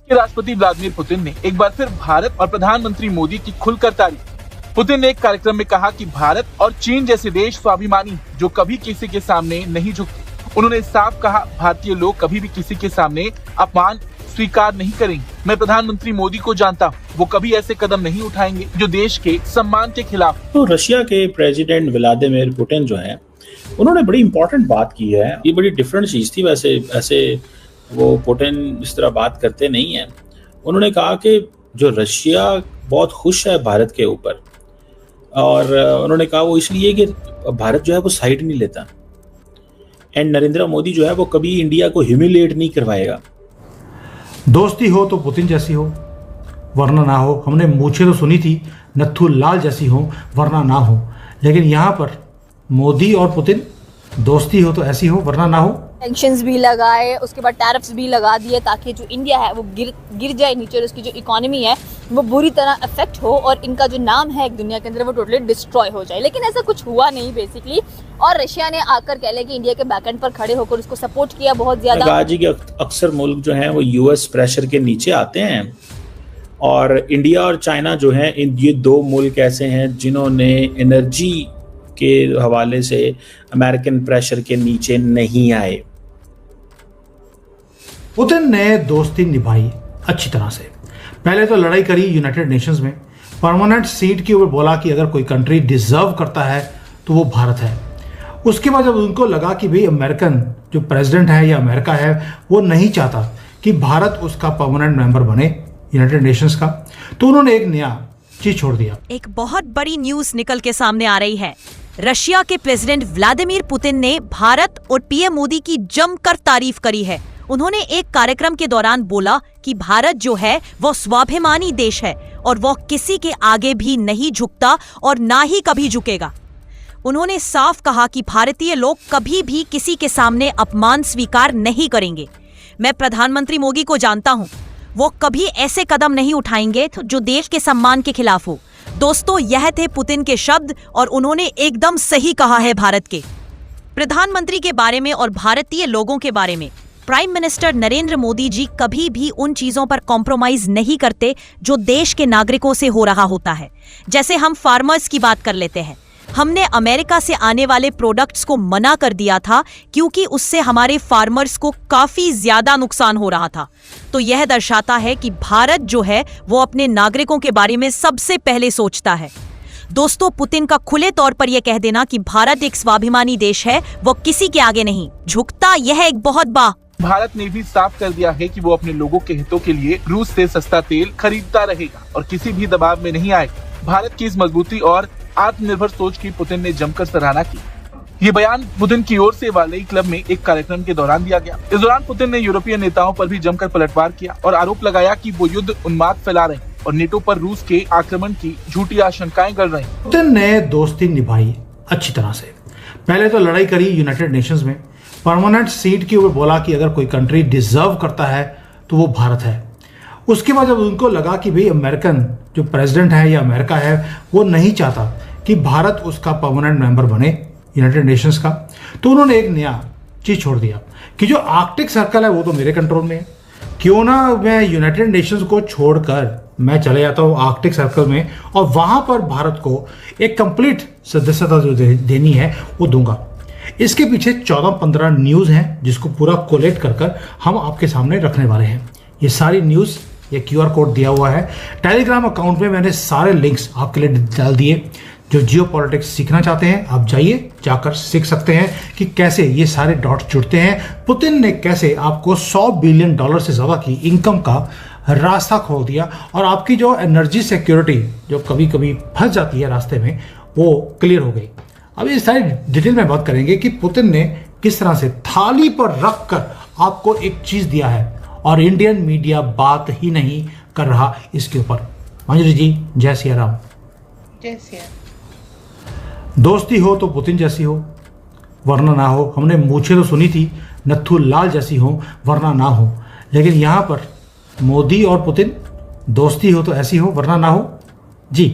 कि राष्ट्रपति Vladimir Putin ने एक बार फिर भारत और प्रधानमंत्री मोदी की खुलकर तारीफ। पुतिन ने एक कार्यक्रम में कहा कि भारत और चीन जैसे देश स्वाभिमानी जो कभी किसी के सामने नहीं झुकते। उन्होंने साफ कहा, भारतीय लोग कभी भी किसी के सामने अपमान स्वीकार नहीं करेंगे। मैं प्रधानमंत्री मोदी को जानता हूँ, वो कभी ऐसे कदम नहीं उठाएंगे जो देश के सम्मान के खिलाफ। तो रशिया के प्रेसिडेंट व्लादिमीर पुतिन जो है, उन्होंने बड़ी इंपॉर्टेंट बात की है। ये बड़ी डिफरेंट चीज थी। वैसे वो पुतिन इस तरह बात करते नहीं है। उन्होंने कहा कि जो रशिया बहुत खुश है भारत के ऊपर, और उन्होंने कहा वो इसलिए कि भारत जो है वो साइड नहीं लेता, एंड नरेंद्र मोदी जो है वो कभी इंडिया को ह्यूमिलिएट नहीं करवाएगा। दोस्ती हो तो पुतिन जैसी हो, वरना ना हो। हमने मूछें तो सुनी थी नत्थू लाल जैसी हो, वरना ना हो। लेकिन यहाँ पर मोदी और पुतिन दोस्ती हो तो ऐसी हो, वरना ना हो। सैंक्शंस भी लगाए, उसके बाद टैरिफ्स भी लगा दिए ताकि जो इंडिया है वो गिर जाए नीचे, और उसकी जो इकोनॉमी है वो बुरी तरह अफेक्ट हो और इनका जो नाम है एक दुनिया के अंदर वो टोटली डिस्ट्रॉय हो जाए। लेकिन ऐसा कुछ हुआ नहीं बेसिकली, और रशिया ने आकर कह लें कि इंडिया के बैकएंड पर खड़े होकर उसको सपोर्ट किया बहुत ज्यादा। आज के अक्सर मुल्क जो है वो यूएस प्रेशर के नीचे आते हैं, और इंडिया और चाइना जो है ये दो मुल्क ऐसे हैं जिन्होंने एनर्जी के हवाले से अमेरिकन प्रेशर के नीचे नहीं आए। पुतिन ने दोस्ती निभाई अच्छी तरह से। पहले तो लड़ाई करी यूनाइटेड नेशंस में, परमानेंट सीट के ऊपर बोला कि अगर कोई कंट्री डिजर्व करता है तो वो भारत है। उसके बाद जब उनको लगा कि भाई अमेरिकन जो प्रेसिडेंट है या अमेरिका है वो नहीं चाहता कि भारत उसका परमानेंट मेंबर बने यूनाइटेड नेशंस का, तो उन्होंने एक नया चीज छोड़ दिया। एक बहुत बड़ी न्यूज निकल के सामने आ रही है। रशिया के प्रेसिडेंट व्लादिमीर पुतिन ने भारत और पीएम मोदी की जमकर तारीफ करी है। उन्होंने एक कार्यक्रम के दौरान बोला कि भारत जो है वो स्वाभिमानी देश है और वो किसी के आगे भी नहीं झुकता और ना ही कभी झुकेगा। उन्होंने साफ कहा कि भारतीय लोग कभी भी किसी के सामने अपमान स्वीकार नहीं करेंगे। मैं प्रधानमंत्री मोदी को जानता हूं, वो कभी ऐसे कदम नहीं उठाएंगे जो देश के सम्मान के खिलाफ हो। दोस्तों, यह थे पुतिन के शब्द और उन्होंने एकदम सही कहा है। भारत के प्रधानमंत्री के बारे में और भारतीय लोगों के बारे में प्राइम मिनिस्टर नरेंद्र मोदी जी कभी भी उन चीजों पर कॉम्प्रोमाइज नहीं करते जो देश के नागरिकों से हो रहा होता है। जैसे हम फार्मर्स की बात कर लेते हैं, हमने अमेरिका से आने वाले प्रोडक्ट्स को मना कर दिया था क्योंकि उससे हमारे फार्मर्स को काफी ज्यादा नुकसान हो रहा था। तो यह दर्शाता है कि भारत जो है वो अपने नागरिकों के बारे में सबसे पहले सोचता है। दोस्तों, पुतिन का खुले तौर पर यह कह देना कि भारत एक स्वाभिमानी देश है, वो किसी के आगे नहीं झुकता, यह एक बहुत भारत ने भी साफ कर दिया है कि वो अपने लोगों के हितों के लिए रूस से सस्ता तेल खरीदता रहेगा और किसी भी दबाव में नहीं आएगा। भारत की इस मजबूती और आत्मनिर्भर सोच की पुतिन ने जमकर सराहना की। ये बयान पुतिन की ओर से वालेई क्लब में एक कार्यक्रम के दौरान दिया गया। इस दौरान पुतिन ने यूरोपीय नेताओं पर भी जमकर पलटवार किया और आरोप लगाया कि वो युद्ध उन्माद फैला रहे हैं और नेटो पर रूस के आक्रमण की झूठी आशंकाएं कर रहे हैं। पुतिन ने दोस्ती निभाई अच्छी तरह से। पहले तो लड़ाई करी यूनाइटेड नेशंस में, परमानेंट सीट के ऊपर बोला कि अगर कोई कंट्री डिजर्व करता है तो वो भारत है। उसके बाद जब उनको लगा कि भाई अमेरिकन जो प्रेसिडेंट है या अमेरिका है वो नहीं चाहता कि भारत उसका परमानेंट मेंबर बने यूनाइटेड नेशंस का, तो उन्होंने एक नया चीज छोड़ दिया कि जो आर्कटिक सर्कल है वो तो मेरे कंट्रोल में है, क्यों ना मैं यूनाइटेड नेशंस को छोड़कर मैं चले जाता हूँ आर्कटिक सर्कल में और वहां पर भारत को एक कंप्लीट सदस्यता जो देनी है वो दूंगा। इसके पीछे 14-15 न्यूज़ हैं जिसको पूरा कोलेक्ट कर हम आपके सामने रखने वाले हैं। ये सारी न्यूज़, ये QR कोड दिया हुआ है टेलीग्राम अकाउंट में, मैंने सारे लिंक्स आपके लिए डाल दिए। जो जियो पॉलिटिक्स सीखना चाहते हैं आप जाइए, जाकर सीख सकते हैं कि कैसे ये सारे डॉट्स जुड़ते हैं। पुतिन ने कैसे आपको $100 बिलियन से ज़्यादा की इनकम का रास्ता खोल दिया और आपकी जो एनर्जी सिक्योरिटी जो कभी कभी फंस जाती है रास्ते में वो क्लियर हो गई। अभी इस सारी डिटेल में बात करेंगे कि पुतिन ने किस तरह से थाली पर रख कर आपको एक चीज़ दिया है और इंडियन मीडिया बात ही नहीं कर रहा इसके ऊपर। मंजरी जी, जय सिया राम। जय सिया। दोस्ती हो तो पुतिन जैसी हो, वरना ना हो। हमने मूछें तो सुनी थी नत्थू लाल जैसी हो, वरना ना हो। लेकिन यहाँ पर मोदी और पुतिन दोस्ती हो तो ऐसी हो, वरना ना हो। जी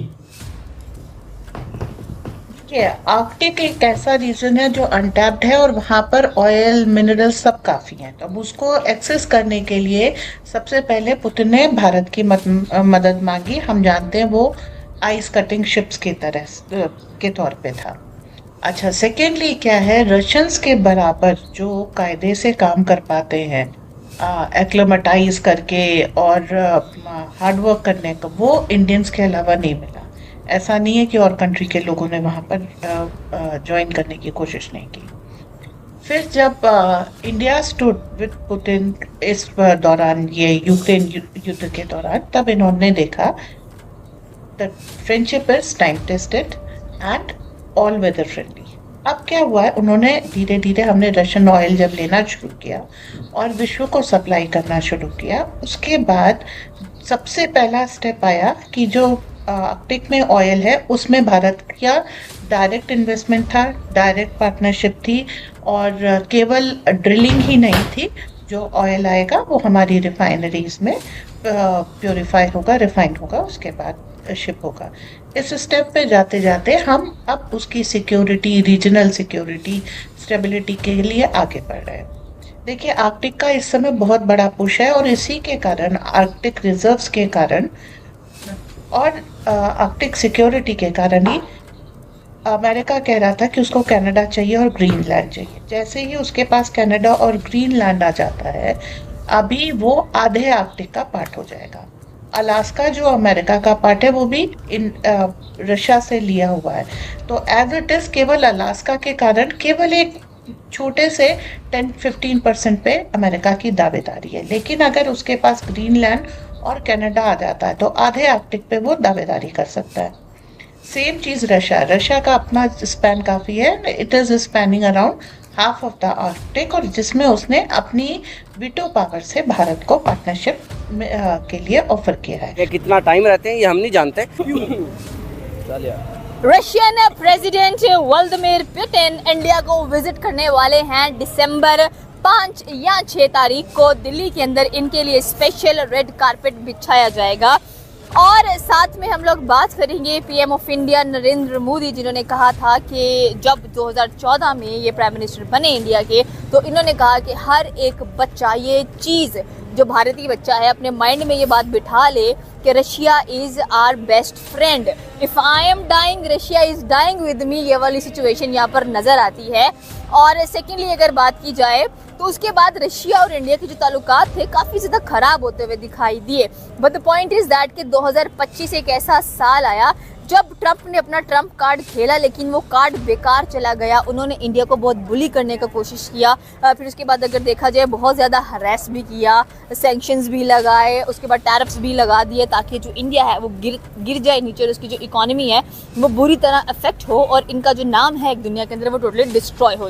देखिए, आर्कटिक एक ऐसा रीजन है जो अनटैप्ड है और वहाँ पर ऑयल मिनरल्स सब काफ़ी हैं। तो अब उसको एक्सेस करने के लिए सबसे पहले पुतिन ने भारत की मदद मांगी। हम जानते हैं वो आइस कटिंग शिप्स की तरह के तौर पे था। अच्छा, सेकेंडली क्या है, रशियंस के बराबर जो कायदे से काम कर पाते हैं एक्लेमेटाइज करके और हार्ड वर्क करने का, वो इंडियंस के अलावा नहीं मिला। ऐसा नहीं है कि और कंट्री के लोगों ने वहाँ पर ज्वाइन करने की कोशिश नहीं की। फिर जब इंडिया स्टूड विद पुतिन इस दौरान, ये यूक्रेन युद्ध के दौरान, तब इन्होंने देखा the friendship is time tested and all weather friendly. अब क्या हुआ है, उन्होंने धीरे धीरे, हमने रशियन ऑयल जब लेना शुरू किया और विश्व को सप्लाई करना शुरू किया, उसके बाद सबसे पहला स्टेप आया कि जो आर्कटिक में ऑयल है उसमें भारत का डायरेक्ट इन्वेस्टमेंट था, डायरेक्ट पार्टनरशिप थी और केवल ड्रिलिंग ही नहीं थी। जो ऑयल आएगा वो हमारी रिफाइनरीज में प्योरीफाई होगा, रिफाइंड होगा, उसके बाद शिप होगा। इस स्टेप पे जाते जाते हम अब उसकी सिक्योरिटी, रीजनल सिक्योरिटी, स्टेबिलिटी के लिए आगे बढ़ रहे हैं। देखिए, आर्कटिक का इस समय बहुत बड़ा पुश है और इसी के कारण, आर्कटिक रिजर्व्स के कारण और आर्कटिक सिक्योरिटी के कारण ही अमेरिका कह रहा था कि उसको कनाडा चाहिए और ग्रीनलैंड चाहिए। जैसे ही उसके पास कनाडा और ग्रीनलैंड आ जाता है, अभी वो आधे आर्कटिक का पार्ट हो जाएगा। अलास्का जो अमेरिका का पार्ट है वो भी रशिया से लिया हुआ है। तो एज इट इज, केवल अलास्का के कारण केवल एक छोटे से 10-15% पे अमेरिका की दावेदारी है। लेकिन अगर उसके पास ग्रीनलैंड और कनाडा आ जाता है तो आधे आर्कटिक पे वो दावेदारी कर सकता है। सेम चीज रशिया का अपना स्पैन काफी है, it is spanning around half of the Arctic, और जिसमें उसने अपनी वीटो पावर से भारत को पार्टनरशिप के लिए ऑफर किया है। कितना टाइम रहते हैं ये हम नहीं जानते। Russian president Vladimir Putin India को विजिट करने वाले हैं दिसंबर 5 या 6 तारीख को। दिल्ली के अंदर इनके लिए स्पेशल रेड कारपेट बिछाया जाएगा। और साथ में हम लोग बात करेंगे PM of India Narendra Modi, जिन्होंने कहा था कि जब 2014 में ये प्राइम मिनिस्टर बने इंडिया के, तो इन्होंने कहा कि हर एक बच्चा, ये चीज़ जो भारतीय बच्चा है, अपने माइंड में ये बात बिठा ले कि Russia is our best friend. If I am dying, Russia is dying with me, ये वाली सिचुएशन यहाँ पर नज़र आती है। और सेकेंडली अगर बात की जाए तो उसके बाद रशिया और इंडिया के जो ताल्लुकात थे काफ़ी ज़्यादा ख़राब होते हुए दिखाई दिए। But the point is that कि 2025 एक ऐसा साल आया जब ट्रंप ने अपना ट्रंप कार्ड खेला, लेकिन वो कार्ड बेकार चला गया। उन्होंने इंडिया को बहुत बुली करने का कोशिश किया। फिर उसके बाद अगर देखा जाए बहुत ज़्यादा हरास भी किया, सैंक्शंस भी लगाए, उसके बाद टैरिफ्स भी लगा दिए ताकि जो इंडिया है वो गिर जाए नीचे, और उसकी जो इकोनॉमी है वो बुरी तरह अफेक्ट हो और इनका जो नाम है एक दुनिया के अंदर वो टोटली डिस्ट्रॉय हो जाए।